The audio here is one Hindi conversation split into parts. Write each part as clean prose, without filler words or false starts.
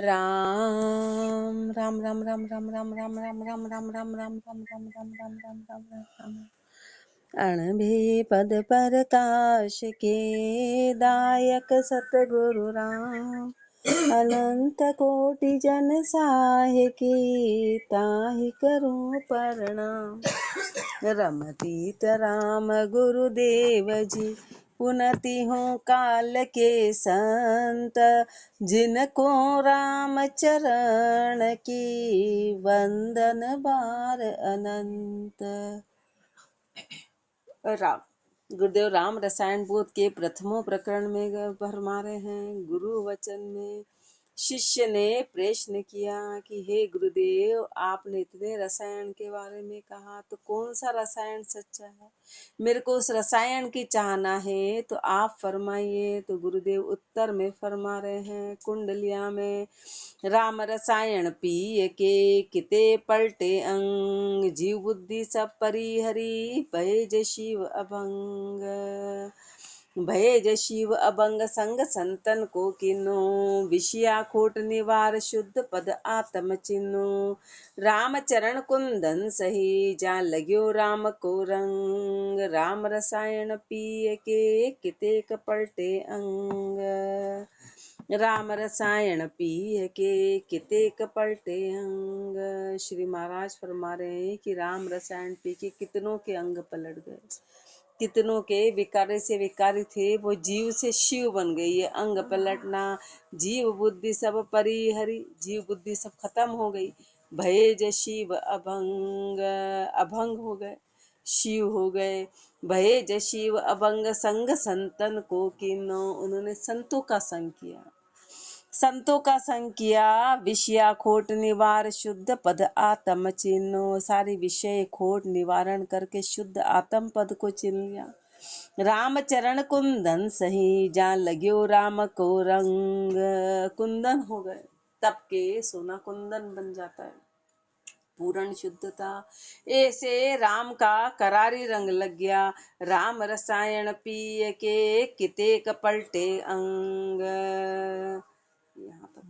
राम राम राम राम राम राम राम राम राम राम राम राम राम राम राम राम राम राम राम अणभि पद प्रकाश के दायक सतगुरु राम अनंत कोटि जन साहे की ताहि करूं प्रणाम। रमतीत राम गुरुदेव जी पुनति हूँ काल के संत जिनको राम चरण की वंदन बार अनंत। राम गुरुदेव राम रसायन बोध के प्रथमों प्रकरण में फरमा रहे हैं। गुरु वचन में शिष्य ने प्रश्न किया कि हे गुरुदेव, आपने इतने रसायन के बारे में कहा, तो कौन सा रसायन सच्चा है? मेरे को उस रसायन की चाहना है, तो आप फरमाइए। तो गुरुदेव उत्तर में फरमा रहे हैं, कुंडलिया में राम रसायन पिय के किते पलटे अंग, जीव बुद्धि सब परिहरी भय ज शिव अभंग। भय ज शिव अभंग संग संतन को किनो, विषया खोट निवार शुद्ध पद आत्म चिन्नो। राम चरण कुंदन सही जा लग्यो राम को रंग, राम रसायन पिय के कितेक पलटे अंग। राम रसायन पिय के कितेक पलटे अंग। श्री महाराज फरमा रहे हैं कि राम रसायन पी के कितनों के अंग पलट गए, कितनों के विकारी से विकारी थे वो जीव से शिव बन गई। ये अंग पलटना, जीव बुद्धि सब परिहरी, जीव बुद्धि सब खत्म हो गई। भय ज शिव अभंग, अभंग हो गए, शिव हो गए। भय ज शिव अभंग संग संतन को किनो, उन्होंने संतों का संग किया, संतों का संग किया। विषया खोट निवार शुद्ध पद आत्म चिन्हो, सारी विषय खोट निवारण करके शुद्ध आत्म पद को चिन्ह लिया। राम चरण कुंदन सही जा लग्यो राम को रंग, कुंदन हो गए, तब के सोना कुंदन बन जाता है, पूर्ण शुद्धता। ऐसे राम का करारी रंग लग गया। राम रसायन पिय के कितेक पलटे अंग। यहाँ तक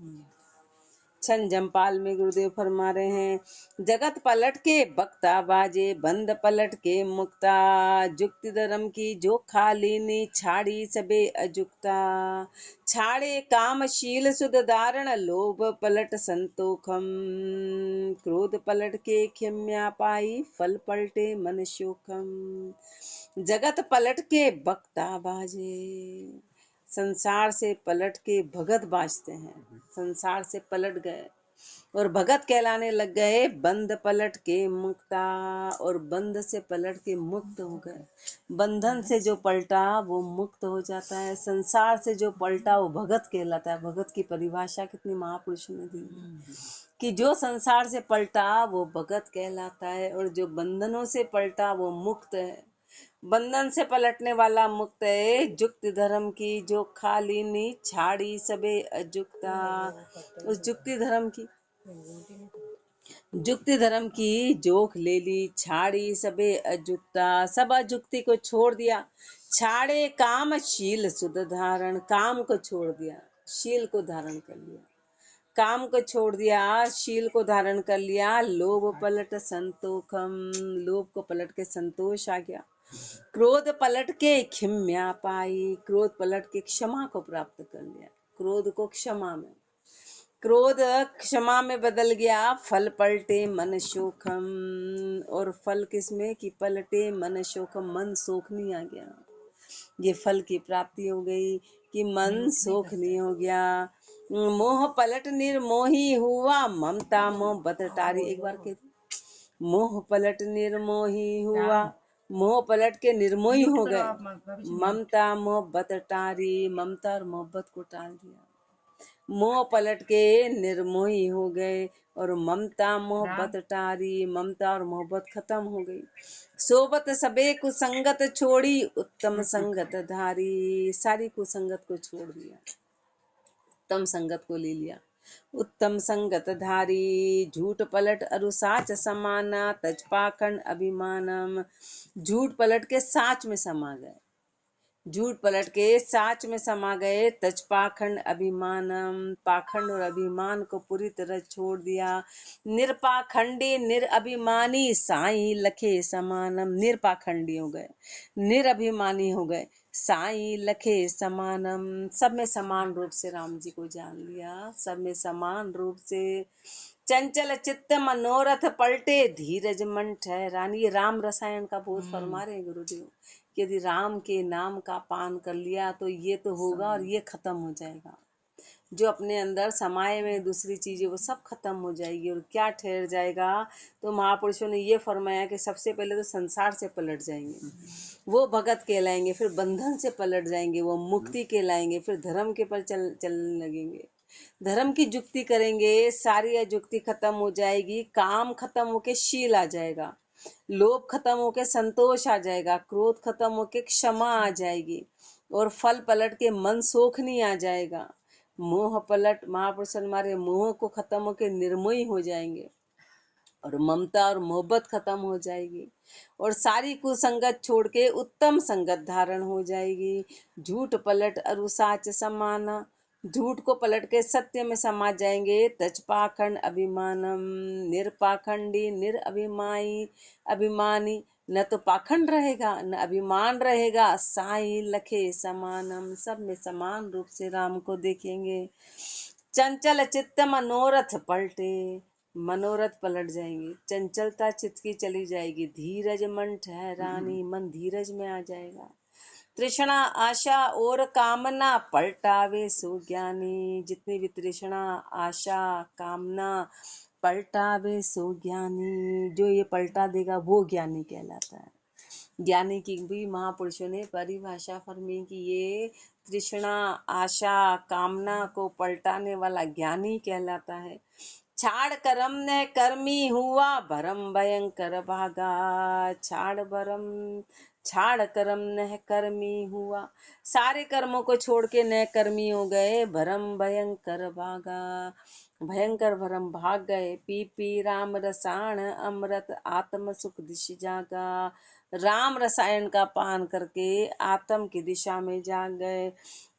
छन जमपाल में गुरुदेव फरमा रहे हैं, जगत पलट के बक्ता बाजे, बंद पलट के मुक्ता। जुक्ति धर्म की जो खाली नी छाड़ी सबे अजुक्ता। छाड़े कामशील सुध धारण, लोभ पलट संतोखम। क्रोध पलट के क्षम्या पाई, फल पलटे मन शोकम। जगत पलट के बक्ता बाजे, संसार से पलट के भगत बाजते हैं, संसार से पलट गए और भगत कहलाने लग गए। बंद पलट के मुक्ता, और बंद से पलट के मुक्त हो गए। बंधन से जो पलटा वो मुक्त हो जाता है, संसार से जो पलटा वो भगत कहलाता है। भगत की परिभाषा कितनी महापुरुष ने दी कि जो संसार से पलटा वो भगत कहलाता है, और जो बंधनों से पलटा वो मुक्त है। बंधन से पलटने वाला मुक्त है। जुक्ति धर्म की जो खाली नी छाड़ी सबे अजुक्ता। उस जुक्ति धर्म की जोख ले ली, छाड़ी सबे अजुक्ता, सब अजुक्ति को छोड़ दिया। छाड़े काम शील सुध धारण, काम को छोड़ दिया, शील को धारण कर लिया। काम को छोड़ दिया, शील को धारण कर लिया। लोभ पलट संतोखम, लोभ को पलट के संतोष आ गया। क्रोध पलट के क्षम्या पाई, क्रोध पलट के क्षमा को प्राप्त कर लिया। क्रोध को क्षमा में, क्रोध क्षमा में बदल गया। फल पलटे मन शोकम, और फल किसमें कि पलटे मन शोकम, मन शोकनी आ गया। ये फल की प्राप्ति हो गई कि मन शोकनी हो गया। मोह पलट निर्मोही हुआ, ममता मोह बतटारी। एक बार के मोह पलट निर्मोही हुआ, मोह पलट के निर्मोही हो गए। ममता मोहब्बत टारी, ममता और मोहब्बत को टाल दिया। मोह पलट के निर्मोही हो गए और ममता मोहब्बत टारी, ममता और मोहब्बत खत्म हो गई। सोबत सबे कुसंगत छोड़ी, उत्तम संगत धारी। सारी कुसंगत को छोड़ दिया, उत्तम संगत को ले लिया। उत्तम संगत धारी, झूठ पलट अरुसाच समाना, तज पाखंड अभिमानम। झूठ पलट के साच में समा गए, झूठ पलट के साच में समा गए। तज पाखंड अभिमानम, पाखंड और अभिमान को पूरी तरह छोड़ दिया। निरपाखंडी निरअभिमानी साई लखे समानम, निरपाखंडी हो गए, निरअभिमानी हो गए, साई लखे समानम, सब में समान रूप से राम जी को जान लिया, सब में समान रूप से। चंचल चित्त मनोरथ पलटे, धीरज मन ठहरान। ये राम रसायन का बहुत फरमा रहे हैं गुरुदेव, कि यदि राम के नाम का पान कर लिया तो ये तो होगा और ये खत्म हो जाएगा। जो अपने अंदर समाये में दूसरी चीजें वो सब खत्म हो जाएगी, और क्या ठहर जाएगा। तो महापुरुषों ने ये फरमाया कि सबसे पहले तो संसार से पलट जाएंगे, वो भगत कहलाएंगे, फिर बंधन से पलट जाएंगे, वो मुक्ति कहलाएंगे, फिर धर्म के पर चलने लगेंगे। धर्म की जुक्ति करेंगे, सारी अजुक्ति खत्म हो जाएगी, काम खत्म होके शील आ जाएगा, लोभ खत्म होके संतोष आ जाएगा, क्रोध खत्म होके क्षमा आ जाएगी, और फल पलट के मन सोखनी आ जाएगा। मोह पलट, महापुरुष हमारे मोह को खत्म होके निर्मोही हो जाएंगे, और ममता और मोहब्बत खत्म हो जाएगी, और सारी कुसंगत छोड़ के उत्तम संगत धारण हो जाएगी। झूठ पलट अरु साच समाना, झूठ को पलट के सत्य में समा जाएंगे। तज पाखंड अभिमानम, निरपाखंडी निरअभिमानी अभिमानी, न तो पाखंड रहेगा न अभिमान रहेगा, साई लखे समानम, सब में समान रूप से राम को देखेंगे। चंचल चित्त मनोरथ पलटे, मनोरथ पलट जाएंगे, चंचलता चित्त की चली जाएगी। धीरज मन ठहरानी, मन धीरज में आ जाएगा। तृष्णा आशा और कामना पलटावे सो ज्ञानी, जितनी भी तृष्णा आशा कामना पलटावे सो ज्ञानी, जो ये पलटा देगा वो ज्ञानी कहलाता है। ज्ञानी की भी महापुरुषों ने परिभाषा फरमी कि ये तृष्णा आशा कामना को पलटाने वाला ज्ञानी कहलाता है। छाड़ करम न कर्मी हुआ, भरम भयंकर भागा, छाड़ करम न कर्मी हुआ, सारे कर्मों को छोड़ के न कर्मी हो गए, भरम भयंकर भागा, भयंकर भरम भाग गए। पी पी राम रसायन अमृत आत्म सुख दिश जागा, राम रसायन का पान करके आत्म की दिशा में जाग गए।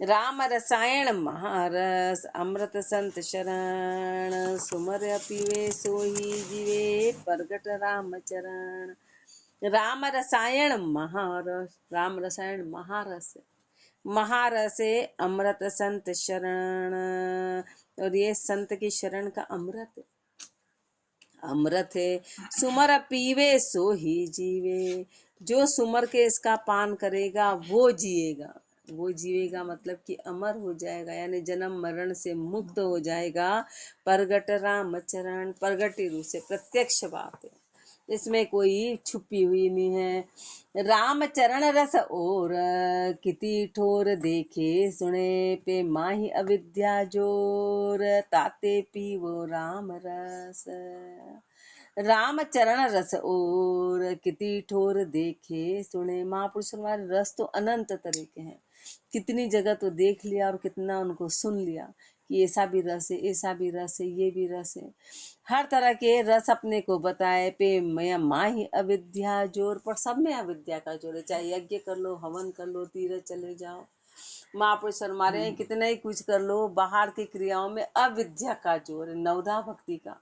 राम रसायन महारस अमृत संत शरण, सुमर पीवे सोही जीवे, प्रगट राम चरण। राम रसायन महारस, राम रसायन महारस, महारस है अमृत संत शरण, और ये संत की शरण का अमृत अमृत है। सुमर पीवे सो ही जीवे, जो सुमर के इसका पान करेगा वो जिएगा, वो जीवेगा मतलब कि अमर हो जाएगा, यानी जन्म मरण से मुक्त हो जाएगा। प्रगट राम चरण, प्रगटी रूप से प्रत्यक्ष बात है, इसमें कोई छुपी हुई नहीं है। राम चरण रस और किति ठोर देखे सुने, पे माही अविद्या जोर, ताते पीवो राम रस। राम चरण रस और किति ठोर देखे सुने, महापुरुष हमारे रस तो अनंत तरह के हैं, कितनी जगह तो देख लिया और कितना उनको सुन लिया कि ऐसा भी रस है, ऐसा भी रस है, ये भी रस है। हर तरह के रस अपने को बताए, पे मैं माही अविद्या जोर, पर सब में अविद्या का जोर है, चाहे यज्ञ कर लो, हवन कर लो, तीर्थ चले जाओ, महापुरुष फरमा रहे हैं कितना ही कुछ कर लो, बाहर की क्रियाओं में अविद्या का जोर है, नवधा भक्ति का,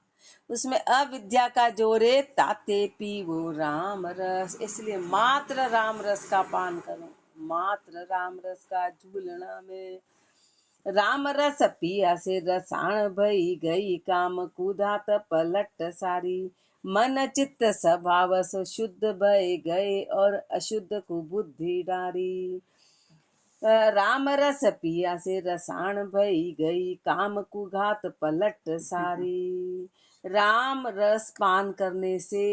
उसमें अविद्या का जोर है। ताते पी वो राम रस, इसलिए मात्र राम रस का पान करो, मात्र राम रस का झूलना में। राम रस पिया से रसाण भई गई, काम कूदात पलट सारी, मन चित्त स्वभाव सो शुद्ध भय गए, और अशुद्ध को बुद्धि डारी। राम रस पिया से रसाण भई गई, काम कुघात पलट सारी। राम रस पान करने से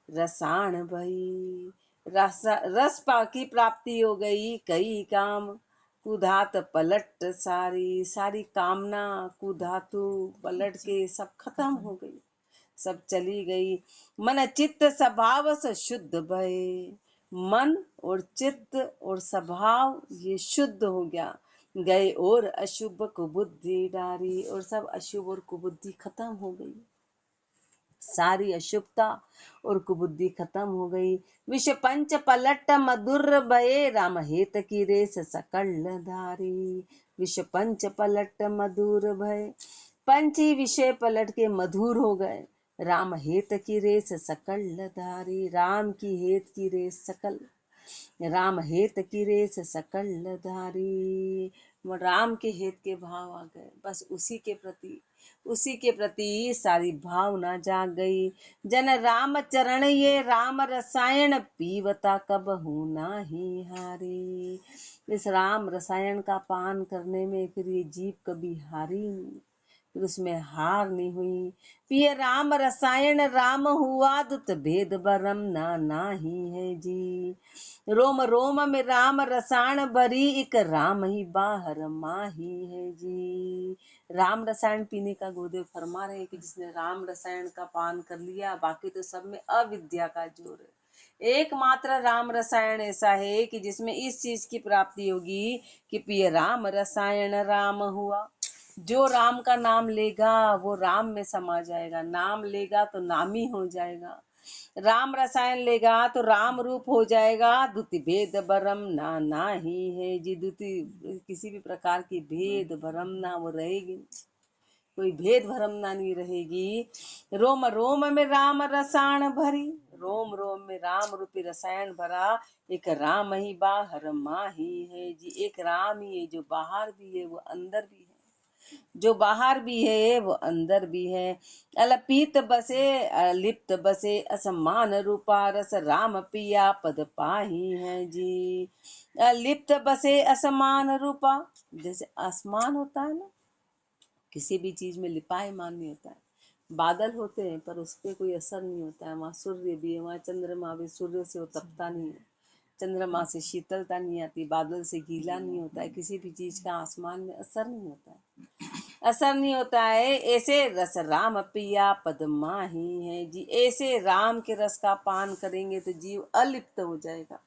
रसाण भई, रस की प्राप्ति हो गई, कई काम कुधात पलट सारी, सारी कामना कुधातु पलट के सब खत्म हो गई, सब चली गई। मन चित्त स्वभाव से शुद्ध भय, मन और चित्त और स्वभाव ये शुद्ध हो गया, गए और अशुभ कुबुद्धि डारी, और सब अशुभ और कुबुद्धि खत्म हो गई, सारी अशुभता और कुबुद्धि खत्म हो गई। विष पंच पलट मधुर भये, राम हेत की रेस सकल धारी। विष पंच पलट मधुर भय, पंच ही विषय पलट के मधुर हो गए। राम हेत की रेस सकल धारी, राम की हेत की रेस सकल, राम हेत की रेस सकल धारी। राम के हित के भाव आ गए, बस उसी के प्रति सारी भावना जाग गई। जन राम चरण ये राम रसायन, पीवता कब हूँ नाही हारी। इस राम रसायन का पान करने में फिर ये जीव कभी हारी नहीं, फिर उसमें हार नहीं हुई। पिय राम रसायन राम हुआ, दुत भेद बरम ना नाही है जी। रोम रोम में राम रसायन भरी, एक राम ही बाहर माही है जी। राम रसायन पीने का गुरुदेव फरमा रहे हैं कि जिसने राम रसायन का पान कर लिया, बाकी तो सब में अविद्या का जोर है। एकमात्र राम रसायन ऐसा है कि जिसमें इस चीज की प्राप्ति होगी कि पिय राम रसायन राम हुआ। जो राम का नाम लेगा वो राम में समा जाएगा, नाम लेगा तो नामी हो जाएगा, राम रसायन लेगा तो राम रूप हो जाएगा। द्वितीय भेद भरम ना नाही है जी, द्वितीय किसी भी प्रकार की भेद भरम ना वो रहेगी, कोई भेद भरम ना नहीं रहेगी। रोम रोम में राम रसायन भरी, रोम रोम में राम रूपी रसायन भरा, एक राम ही बाहर माही है जी। एक राम ही है जो बाहर भी है वो अंदर भी है, जो बाहर भी है वो अंदर भी है। अल्पित बसे अलिप्त बसे, असमान रूपा रस राम पिया पद पाही है जी। अलिप्त बसे असमान रूपा, जैसे आसमान होता है ना, किसी भी चीज में लिपायमान नहीं होता है। बादल होते हैं पर उस पर कोई असर नहीं होता है। वहाँ सूर्य भी है, वहाँ चंद्रमा भी, सूर्य से वो तपता नहीं है, चंद्रमा से शीतलता नहीं आती, बादल से गीला नहीं होता है, किसी भी चीज का आसमान में असर नहीं होता है, असर नहीं होता है। ऐसे रस राम पिया पद माही है जी। ऐसे राम के रस का पान करेंगे तो जीव अलिप्त हो जाएगा,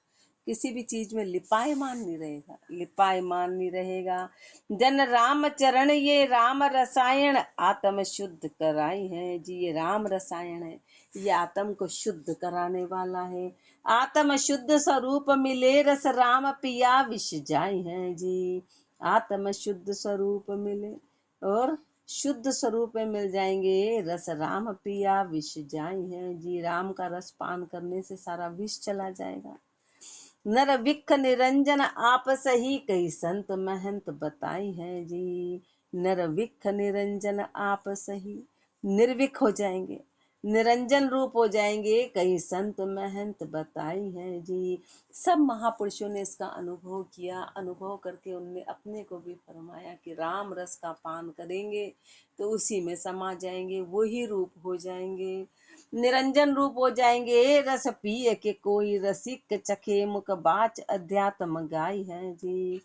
किसी भी चीज में लिपायमान नहीं रहेगा, लिपायमान नहीं रहेगा। जन राम चरण ये राम रसायन, आत्म शुद्ध कराई है जी। ये राम रसायन है, ये आत्म को शुद्ध कराने वाला है। आत्म शुद्ध स्वरूप मिले, रस राम पिया विष जाई है जी। आत्म शुद्ध स्वरूप मिले और शुद्ध स्वरूप में मिल जाएंगे, रस राम पिया विष जाई है जी। राम का रस पान करने से सारा विष चला जाएगा। नर विख निरंजन आप सही, कई संत महंत बताई है जी। नर विख निरंजन आप सही, निर्विक हो जाएंगे, निरंजन रूप हो जाएंगे, कई संत महंत बताई है जी। सब महापुरुषों ने इसका अनुभव किया, अनुभव करके उनने अपने को भी फरमाया कि राम रस का पान करेंगे तो उसी में समा जाएंगे, वही रूप हो जाएंगे, निरंजन रूप हो जाएंगे। रस पिय के कोई रसिक चखे, मुख बाच अध्यात्म गाय है जी।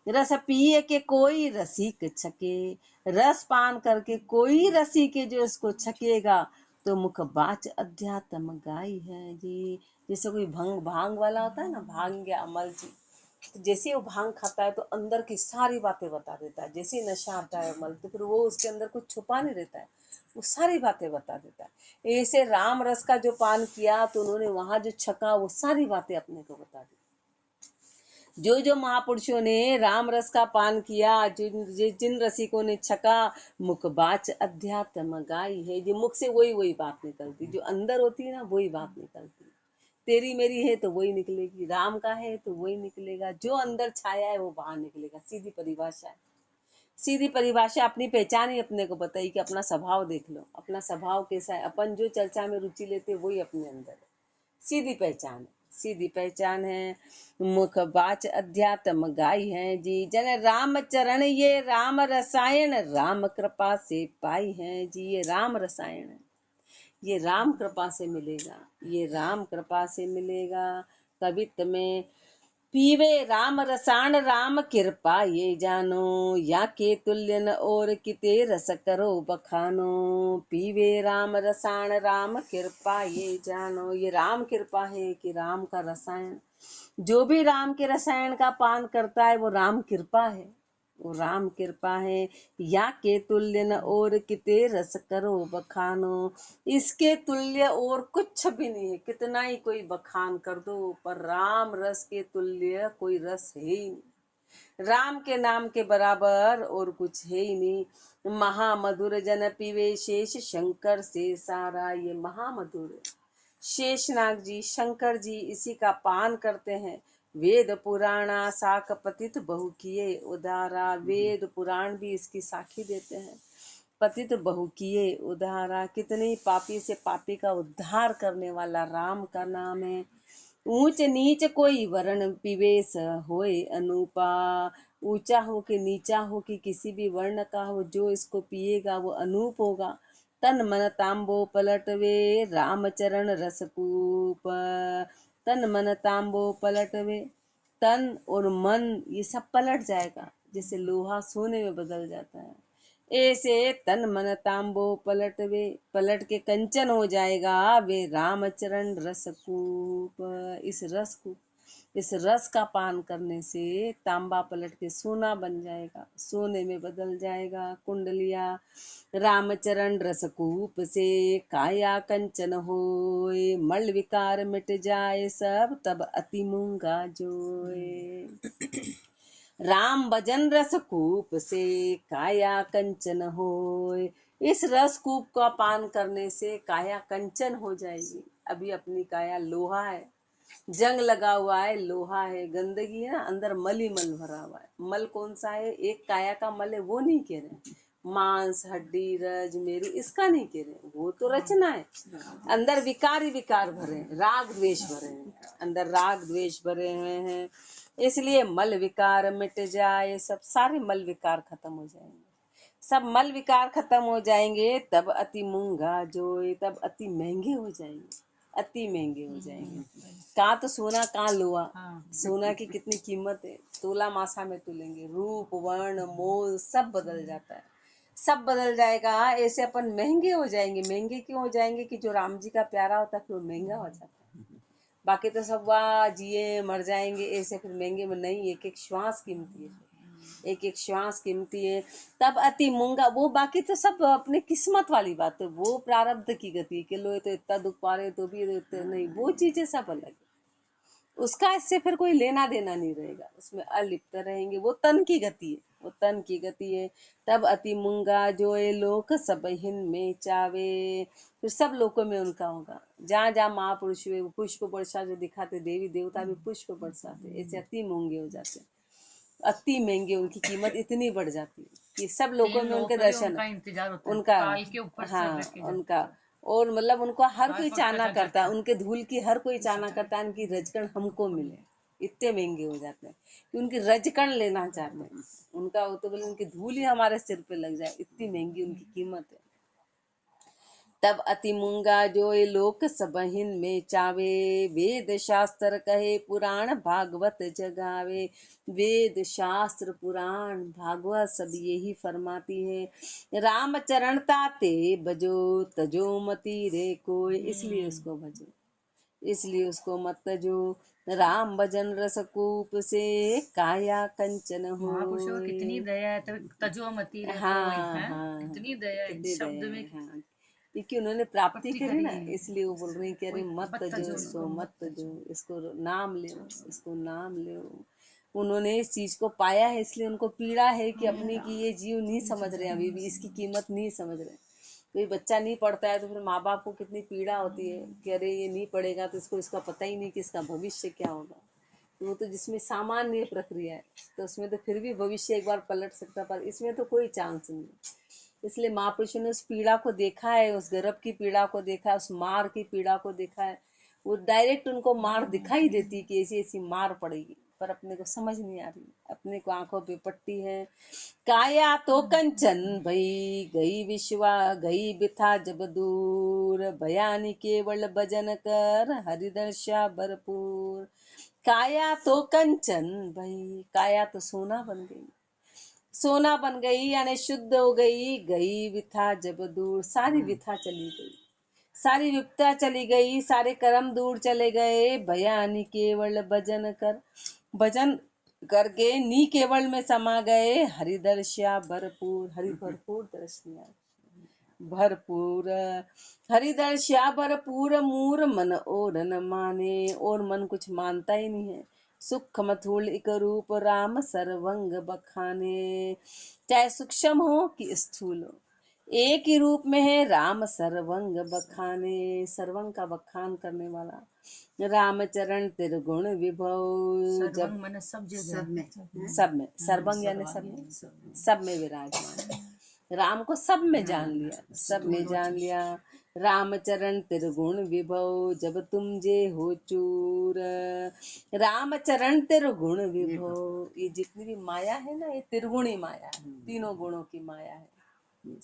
रस पिय के कोई रसिक छके, रस पान करके कोई रसी के जो इसको छकेगा तो मुख बाच अध्यात्म गाय है जी। जैसे कोई भांग वाला होता है ना, भांग या अमल जी, तो जैसे वो भांग खाता है तो अंदर की सारी बातें बता देता है। जैसे ही नशा आता है अमल, तो फिर वो उसके अंदर कुछ छुपा नहीं रहता है, वो सारी बातें बता देता है। ऐसे राम रस का जो पान किया तो उन्होंने वहां जो छका वो सारी बातें अपने को बता दी। जो जो महापुरुषों ने राम रस का पान किया, जिन रसिकों ने छका, मुख बाच अध्यात्म गाई है, जो मुख से वही वही बात निकलती, जो अंदर होती है ना वही बात निकलती। तेरी मेरी है तो वही निकलेगी, राम का है तो वही निकलेगा, जो अंदर छाया है वो बाहर निकलेगा। सीधी परिभाषा है, सीधी परिभाषा। अपनी पहचान ही अपने को बताई कि अपना स्वभाव देख लो, अपना स्वभाव कैसा है, अपन जो चर्चा में रुचि लेते वही अपने अंदर है। सीधी पहचान है, सीधी पहचान है। मुख बाच अध्यात्म गाई है जी। जन राम चरण ये राम रसायन, राम कृपा से पाई है जी। ये राम रसायन है, ये राम कृपा से मिलेगा, ये राम कृपा से मिलेगा। कवित्त में पीवे राम रसायन राम कृपा ये जानो, या के तुल्य न और किते रस करो बखानो। पीवे राम रसायन राम कृपा ये जानो, ये राम कृपा है कि राम का रसायन, जो भी राम के रसायन का पान करता है वो राम कृपा है, वो राम कृपा है, या के तुल्य न और किते रस करो बखानो। इसके तुल्य और कुछ भी नहीं है, कितना ही कोई बखान कर दो, पर राम रस के तुल्य कोई रस है ही नहीं। राम के नाम के बराबर और कुछ है ही नहीं। महामधुर जन पीवे शेष शंकर से सारा, ये महामधुर है। शेषनाग जी शंकर जी इसी का पान करते हैं। वेद पुराणा साक पतित बहु किए उदारा, वेद पुराण भी इसकी साखी देते हैं। पतित बहु किए उदारा, कितने पापी से पापी का उद्धार करने वाला राम का नाम है। ऊंच नीच कोई वर्ण पिवेश होए अनूपा, ऊंचा हो कि नीचा हो कि किसी भी वर्ण का हो, जो इसको पिएगा वो अनूप होगा। तन मन तांबो पलटवे रामचरण रसकूप, तन मन तांबो पलटवे, तन और मन ये सब पलट जाएगा, जैसे लोहा सोने में बदल जाता है। ऐसे तन मन तांबो पलटवे, पलट के कंचन हो जाएगा वे रामचरण रसकूप। इस रस का पान करने से तांबा पलट के सोना बन जाएगा, सोने में बदल जाएगा। कुंडलिया रामचरण रसकूप से काया कंचन होए, मल विकार मिट जाए सब तब अति मूंगा जोए। राम भजन रस कूप से काया कंचन होए, इस रस कूप का पान करने से काया कंचन हो जाएगी। अभी अपनी काया लोहा है, जंग लगा हुआ है, लोहा है, गंदगी है ना, अंदर मल ही मल भरा हुआ है। मल कौन सा है? एक काया का मल है, वो नहीं कह रहे। मांस हड्डी रज मेरू इसका नहीं कह रहे, वो तो रचना है। अंदर विकार ही विकार भरे हैं, राग द्वेष भरे हैं, अंदर राग द्वेष भरे हुए हैं। इसलिए मल विकार मिट जाए, सब सारे मल विकार खत्म हो जाएंगे। सब मल विकार खत्म हो जाएंगे तब अति मूंगा जोए, तब अति महंगे हो जाएंगे, अति महंगे हो जाएंगे। कहाँ तो सोना कहाँ लोहा, सोना की कितनी कीमत है, तोला मासा में तुलेंगे। रूप वर्ण मोल सब बदल जाता है, सब बदल जाएगा। ऐसे अपन महंगे हो जाएंगे। महंगे क्यों हो जाएंगे? कि जो राम जी का प्यारा होता है फिर वो महंगा हो जाता है। बाकी तो सब वाह जिए मर जाएंगे, ऐसे फिर महंगे में नहीं। एक एक श्वास कीमती है, एक एक श्वास कीमती है। तब अति मूंगा, वो बाकी तो सब अपने किस्मत वाली बात है, वो प्रारब्ध की गति के लो तो इतना दुख पा रहे तो भी इतना नहीं, वो चीजें सब अलग है। उसका इससे फिर कोई लेना देना नहीं रहेगा, उसमें अलिप्त रहेंगे। वो तन की गति है, वो तन की गति है। तब अति मूंगा जो ये लोक सब हिन में चावे, फिर सब लोकों में उनका होगा। जहाँ जहाँ महापुरुष हुए वो पुष्प वर्षा जो दिखाते, देवी देवता भी पुष्प बरसाते, ऐसे अति मूंगे हो जाते, अति महंगे, उनकी कीमत इतनी बढ़ जाती है कि सब लोगों में उनके दर्शन, उनका हाँ उनका, और मतलब उनको हर कोई चाहना करता है, उनके धूल की हर कोई चाहना करता है उनकी रजकण हमको मिले। इतने महंगे हो जाते हैं कि उनकी रजकण लेना चाहते हैं, उनका वो तो बोले उनकी धूल ही हमारे सिर पे लग जाए, इतनी महंगी उनकी कीमत है। तब अति मूंगा जो ये लोक सबहिन में चावे, वेद शास्त्र कहे पुराण भागवत जगावे। वेद शास्त्र पुराण भागवत सब यही फरमाती है। राम चरण ताते बजो तजो मती रे कोई, इसलिए उसको भजो, इसलिए उसको मत तजो। राम भजन रसकूप से काया कंचन हो। कितनी दया है, तजो मती रे कोई, है कितनी दया है इस शब्द में। हाँ, क्योंकि उन्होंने प्राप्ति करी ना, इसलिए वो बोल रही कह रही मत जो सो मत जो, इसको नाम ले, इसको नाम ले। उन्होंने इस चीज को पाया है, इसलिए उनको पीड़ा है कि अपनी की ये जीव नहीं समझ रहे, अभी भी इसकी कीमत नहीं समझ रहे। कोई बच्चा नहीं पढ़ता है तो फिर माँ बाप को कितनी पीड़ा होती है कि अरे ये नहीं पढ़ेगा तो इसको इसका पता ही नहीं कि इसका भविष्य क्या होगा। वो तो जिसमें सामान्य प्रक्रिया है तो उसमें तो फिर भी भविष्य एक बार पलट सकता, पर इसमें तो कोई चांस नहीं। इसलिए महापुरुषों ने उस पीड़ा को देखा है, उस गर्भ की पीड़ा को देखा है, उस मार की पीड़ा को देखा है। वो डायरेक्ट उनको मार दिखाई देती कि ऐसी ऐसी मार पड़ेगी, पर अपने को समझ नहीं आ रही, अपने को आंखों पे पट्टी है। काया तो कंचन भई गई विश्वा गई बिथा जब दूर, बयानी केवल भजन कर हरिदर्शा भरपूर। काया तो कंचन भई, काया तो सोना बन गई, सोना बन गई यानी शुद्ध हो गई। गई विथा जब दूर, सारी विथा चली गई, सारी विपता चली गई, सारे कर्म दूर चले गए। बयानी केवल भजन कर, भजन करके नी केवल में समा गए, हरिदर्श्या भरपूर, हरि भरपूर दर्शनिया भरपूर, हरिदर्श्या भरपूर, मूर मन और न माने, और मन कुछ मानता ही नहीं है। सुख मथुल एक रूप, राम सर्वंग बखाने, चाहे सूक्ष्म हो कि स्थूल हो, एक ही रूप में है राम सर्वंग बखाने, सर्वंग का बखान करने वाला। रामचरण तिरगुण विभव, जब मन सब जगह, सब में, सर्वंग यानी सब में विराजमान, राम को सब में जान लिया, सब में जान लिया। रामचरण तिरगुण विभव, जब तुम जे हो चूर, रामचरण तिरगुण विभव, ये जितनी भी माया है ना, ये तिरगुणी माया है, तीनों गुणों की माया है।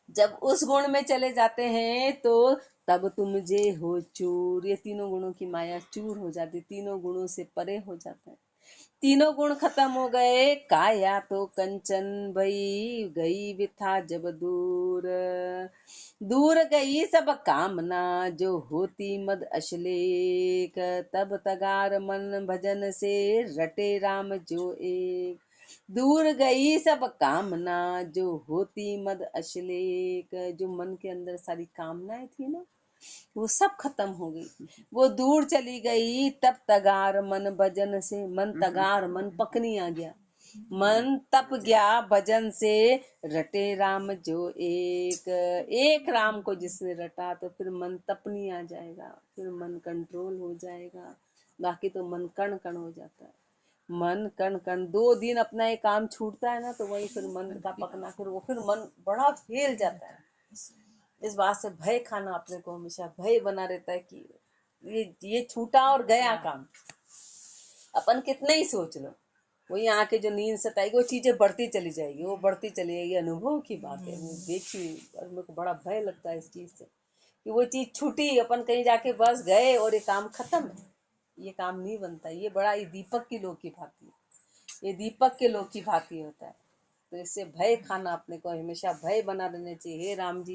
जब उस गुण में चले जाते हैं तो तब तुम जे हो चूर, ये तीनों गुणों की माया चूर हो जाती, तीनों गुणों से परे हो जाता है। तीनों गुण खत्म हो गए, काया तो कंचन भई गई विथा जब दूर, दूर गई सब कामना जो होती मद अश्लेक, तब तगार मन भजन से रटे राम जो एक, दूर गई सब कामना जो होती मद अश्लेक, जो मन के अंदर सारी कामनाएं थी ना, वो सब खत्म हो गई, वो दूर चली गई। तब तगार मन भजन से, मन तगार, मन पकनी आ गया, मन तप गया भजन से, रटे राम जो एक, एक राम को जिसने रटा तो फिर मन तपनी आ जाएगा, फिर मन कंट्रोल हो जाएगा, बाकी तो मन कण कण हो जाता है। मन कण कण, 2 दिन अपना एक काम छूटता है ना, तो वही फिर मन का पकना, फिर मन बड़ा फैल जाता है। इस बात से भय खाना अपने को हमेशा भय बना रहता है कि ये छूटा और गया काम, अपन कितना ही सोच लो, वही आके जो नींद सताएगी वो चीजें बढ़ती चली जाएगी, वो बढ़ती चली जाएगी, अनुभव की बात है, वो देखी, और मेरे को बड़ा भय लगता है इस चीज से कि वो चीज छूटी, अपन कहीं जाके बस गए और ये काम खत्म है, ये काम नहीं बनता, ये बड़ा ये दीपक की लो की भांति, ये दीपक के लो की भांति होता है। तो इससे भय खाना अपने को हमेशा भय बना रहना चाहिए। हे राम जी,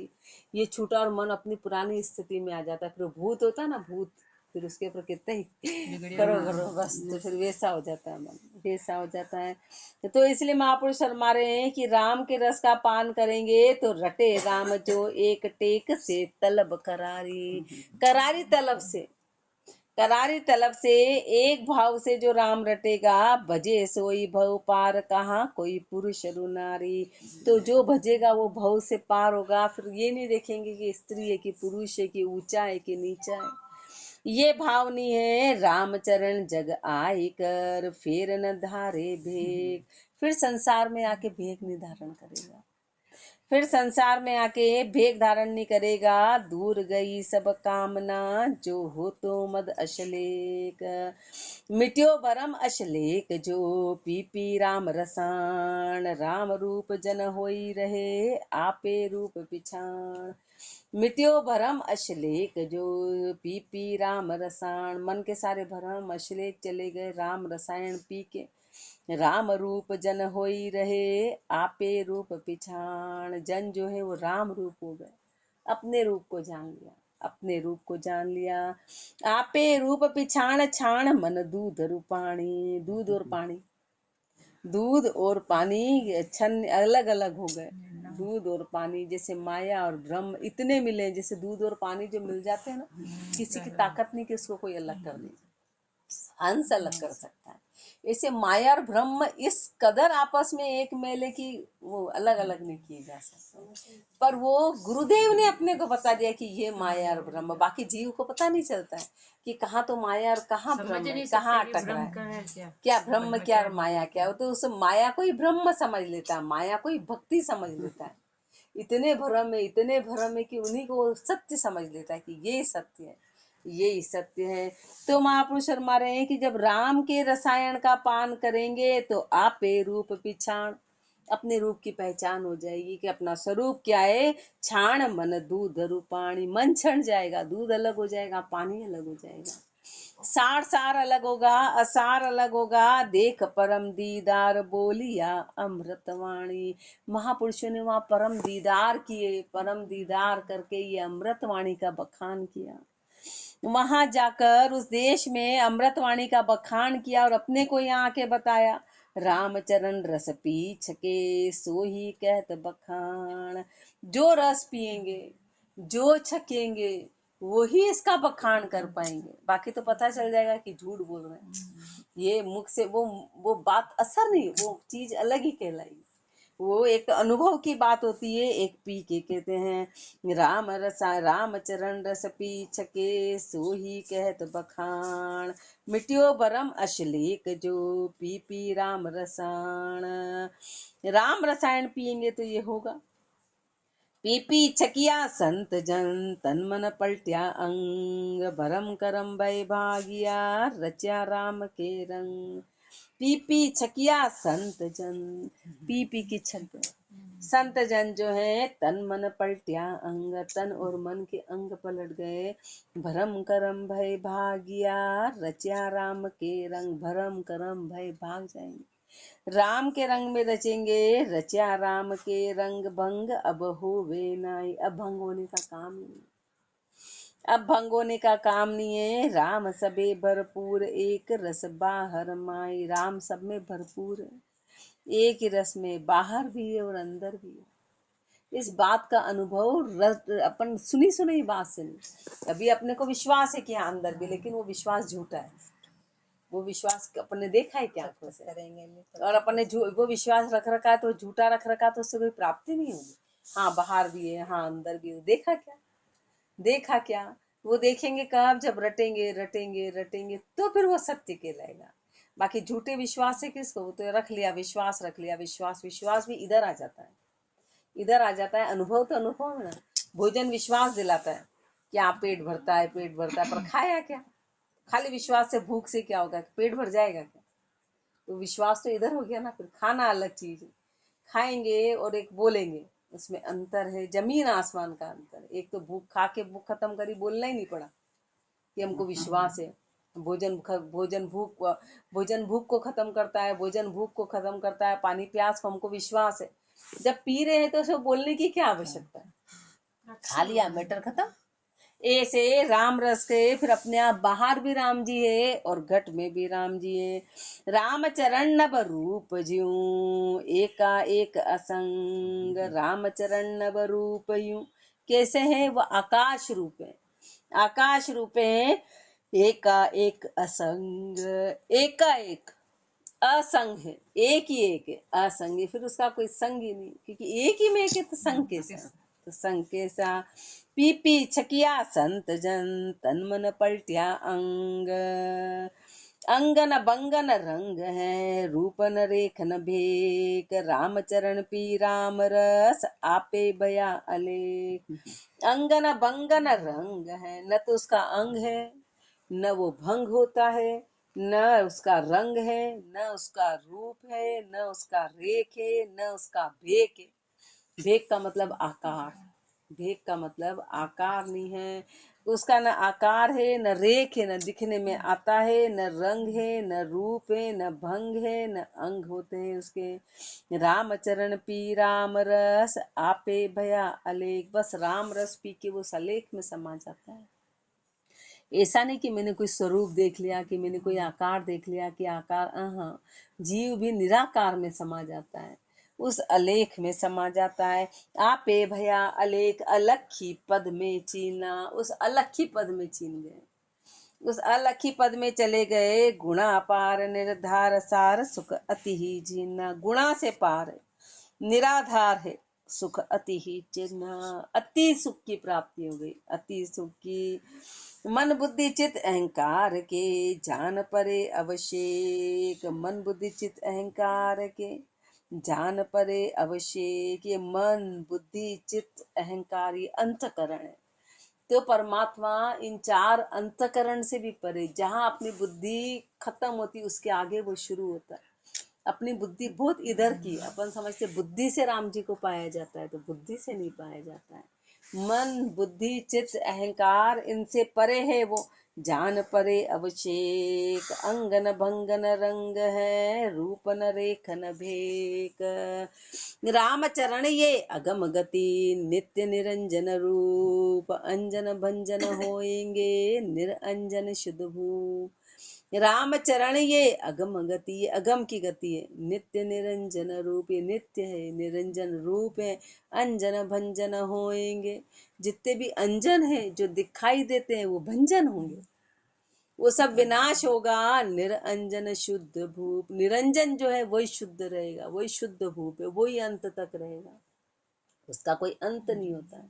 ये छूटा और मन अपनी पुरानी स्थिति में आ जाता है, फिर भूत होता है ना, भूत, फिर उसके ऊपर कितना ही करो करो बस, तो फिर वैसा हो जाता है मन, वैसा हो जाता है। तो इसलिए महापुरुष फरमा रहे हैं कि राम के रस का पान करेंगे तो रटे राम जो एक टेक से, तलब करारी, करारी तलब से, करारी तलब से, एक भाव से जो राम रटेगा, भजे सोई भव पार, कहाँ कोई पुरुष रु नारी, तो जो भजेगा वो भव से पार होगा, फिर ये नहीं देखेंगे कि स्त्री है कि पुरुष है कि ऊंचा है कि नीचा है, ये भाव नहीं है। रामचरण जग आई कर, फिर न धारे भेग, फिर संसार में आके भेग नहीं धारण करेगा, फिर संसार में आके भेग धारण नहीं करेगा। दूर गई सब कामना जो हो तो मद अश्लेक, मिट्यो भरम अश्लेक जो पी पी राम रसाण, राम रूप जन होई रहे आपे रूप पिछाण, मिट्यो भरम अश्लेक जो पी पी राम रसायन, मन के सारे भरम अश्लेक चले गए, राम रसायन पी के, राम रूप जन होई रहे आपे रूप पिछाण, जन जो है वो राम रूप हो गए, अपने रूप को जान लिया, अपने रूप को जान लिया। आपे रूप पिछाण छाण, मन दूध रूपाणी, दूध और पानी, दूध और पानी छन अलग अलग हो गए, दूध और पानी, जैसे माया और ब्रह्म इतने मिले, जैसे दूध और पानी जो मिल जाते हैं ना, किसी की ताकत नहीं कि उसको कोई अलग कर दे, अंश अलग कर सकता है, ऐसे माया और ब्रह्म इस कदर आपस में एक मेले की वो अलग अलग नहीं किए जा सकते, पर वो गुरुदेव ने अपने को बता दिया कि ये माया और ब्रह्म, बाकी जीव को पता नहीं चलता है कि कहाँ तो माया और कहाँ ब्रह्म है, कहाँ अटक रहा है, क्या ब्रह्म क्या और माया क्या है, तो उस माया को ही ब्रह्म समझ लेता है, माया को ही भक्ति समझ लेता है, इतने भ्रम में, इतने भ्रम में कि उन्हीं को सत्य समझ लेता है कि ये सत्य है, यही सत्य है। तो महापुरुष फरमा रहे हैं कि जब राम के रसायन का पान करेंगे तो आपे रूप पिछाण, अपने रूप की पहचान हो जाएगी कि अपना स्वरूप क्या है। छाण मन दूध रूपाणी, मन छण जाएगा, दूध अलग हो जाएगा, पानी अलग हो जाएगा, सार सार अलग होगा, असार अलग होगा, देख परम दीदार बोलिया अमृतवाणी, महापुरुषों ने वहां परम दीदार किए, परम दीदार करके ये अमृतवाणी का बखान किया। वहां जाकर उस देश में अमृतवाणी का बखान किया और अपने को यहाँ आके बताया। रामचरण रस पी छके सो ही कहत बखान। जो रस पिएंगे, जो छकेंगे, वो ही इसका बखान कर पाएंगे। बाकी तो पता चल जाएगा कि झूठ बोल रहे हैं। ये मुख से वो बात असर नहीं, वो चीज अलग ही कहलाएगी। वो एक अनुभव की बात होती है, एक पी के कहते हैं। रामचरण रस पी छके सो ही कहत बखान। मिट्यो बरम अश्लीक जो पी पी राम रसायन। राम रसायन पिएंगे तो ये होगा। पी पी छकिया संत जन तन मन पलट्या अंग। भरम करम भय भागिया रचा राम के रंग। पी पी छकिया संत जन, पी पी की छक संत जन जो है तन मन पलट्या अंग, तन और मन के अंग पलट गए। भरम करम भय भागिया रचा राम के रंग। भरम करम भय भाग जाएंगे, राम के रंग में रचेंगे। रचा राम के रंग भंग अब होवे नाई। अब भंग होने का काम नहीं, अब भंग होने का काम नहीं है। राम सबे भरपूर एक रस बाहर माई। राम सब में भरपूर है, एक ही रस में बाहर भी है और अंदर भी है। इस बात का अनुभव अपन सुनी सुनी बात से नहीं। अभी अपने को विश्वास है कि हाँ अंदर भी, लेकिन वो विश्वास झूठा है। वो विश्वास अपने देखा है क्या आंखों से करेंगे, और अपने वो विश्वास रख रखा है तो झूठा रख रखा तो उससे कोई प्राप्ति नहीं होगी। हाँ बाहर भी है, हाँ अंदर भी है। देखा क्या, देखा क्या? वो देखेंगे कब, जब रटेंगे रटेंगे रटेंगे तो फिर वो सत्य कहलाएगा। बाकी झूठे विश्वास से किसको, तो रख लिया विश्वास, रख लिया विश्वास। विश्वास भी इधर आ जाता है, इधर आ जाता है। अनुभव तो अनुभव है ना। भोजन विश्वास दिलाता है कि आप पेट भरता है, पेट भरता है, पर खाया क्या? खाली विश्वास से, भूख से क्या होगा, पेट भर जाएगा क्या? तो विश्वास तो इधर हो गया ना। फिर खाना अलग चीज है, खाएंगे और एक बोलेंगे, उसमें अंतर है, जमीन आसमान का अंतर। एक तो भूख खा के भूख खत्म करी, बोलना ही नहीं पड़ा कि हमको विश्वास है। भोजन भूख को खत्म करता है, भोजन भूख को खत्म करता है, पानी प्यास को हमको विश्वास है। जब पी रहे हैं तो उसमें बोलने की क्या आवश्यकता है? खा लिया, मैटर खत्म। ऐसे राम रस के फिर अपने आप बाहर भी राम जी है और घट में भी राम जी है। राम चरण नभ रूप ज्यों एका एक असंग। राम चरण नभ रूप यूं कैसे है, वह आकाश रूप है, आकाश रूप है। एका एक असंग, एका एक असंग है, एक ही एक है, असंग है। फिर उसका कोई संग ही नहीं, क्योंकि एक ही में एक है तो संग कैसा? तो संग कैसा? पी पी छकिया संत जन तन मन पलट्या अंग। अंगन बंगन रंग है रूपन रेखन भेक। रामचरण पी राम रस आपे बया अलेख। अंगन बंगन रंग है, न तो उसका अंग है, न वो भंग होता है, न उसका रंग है, न उसका रूप है, न उसका रेख है, न उसका भेक है। भेक का मतलब आकार, भेक का मतलब आकार नहीं है। उसका न आकार है, न रेख है, न दिखने में आता है, न रंग है, न रूप है, न भंग है, न अंग होते हैं उसके। रामचरण पी राम रस आपे भया अलेख। बस राम रस पी के वो सलेख में समा जाता है। ऐसा नहीं कि मैंने कोई स्वरूप देख लिया, कि मैंने कोई आकार देख लिया, कि आकार, हाँ, जीव भी निराकार में समा जाता है, उस अलेख में समा जाता है। आपे भया अलेख, अलखी पद में चीना। उस अलखी पद में चीन गए, उस अलखी पद में चले गए। गुणा पार निर्धार सार सुख अति ही जीना। गुणा से पार है, निराधार है, सुख अति ही चिन्ह। अति सुख की प्राप्ति हो गई, अति सुख की। मन बुद्धि चित अहंकार के जान परे अवशेक। मन बुद्धि चित अहंकार के जान परे अवशेक। ये मन बुद्धि चित अहंकार ये अंतकरण है। तो परमात्मा इन चार अंतकरण से भी परे, जहाँ अपनी बुद्धि खत्म होती उसके आगे वो शुरू होता है। अपनी बुद्धि बहुत इधर की, अपन समझते बुद्धि से राम जी को पाया जाता है, तो बुद्धि से नहीं पाया जाता है। मन बुद्धि चित्त अहंकार इनसे परे है वो, जान परे अभिषेक। अंगन भंगन रंग है, रूप न रेख न भेक। राम चरण ये अगम गति, नित्य निरंजन रूप। अंजन भंजन होएंगे, निरंजन शुद्ध भूप। राम चरण ये अगम गति, ये अगम की गति है। नित्य निरंजन रूप, ये नित्य है, निरंजन रूप है। अंजन भंजन होएंगे, जितने भी अंजन है जो दिखाई देते हैं वो भंजन होंगे, वो सब विनाश होगा। निरंजन शुद्ध भूप, निरंजन जो है वही शुद्ध रहेगा, वही शुद्ध भूप है, वही अंत तक रहेगा, उसका कोई अंत नहीं होता है,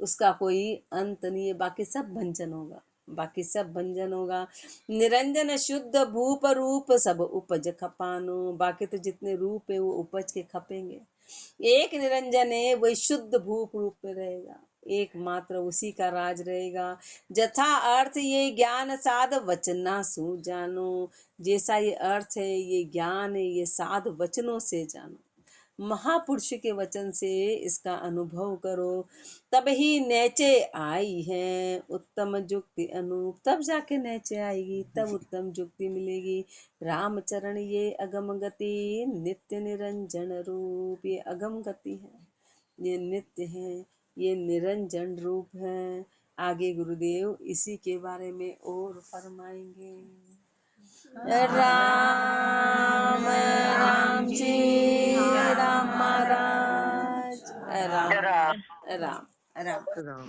उसका कोई अंत नहीं है। बाकी सब भंजन होगा, बाकी सब भंजन होगा। निरंजन शुद्ध भूप रूप, सब उपज खपानो। बाकी तो जितने रूप है वो उपज के खपेंगे। एक निरंजन है, वही शुद्ध भूप रूप में रहेगा, एकमात्र उसी का राज रहेगा। जथा अर्थ ये ज्ञान साध वचना सु जानो। जैसा ये अर्थ है, ये ज्ञान है, ये साध वचनों से जानो। महापुरुष के वचन से इसका अनुभव करो, तब ही नैचे आई है उत्तम जुक्ति अनूप। तब जाके नैचे आएगी, तब उत्तम जुक्ति मिलेगी। रामचरण ये अगम गति, नित्य निरंजन रूप। ये अगम गति है, ये नित्य है, ये निरंजन रूप है। आगे गुरुदेव इसी के बारे में और फरमाएंगे। राम राम जी, राम महाराज, राम राम राम। राम राम।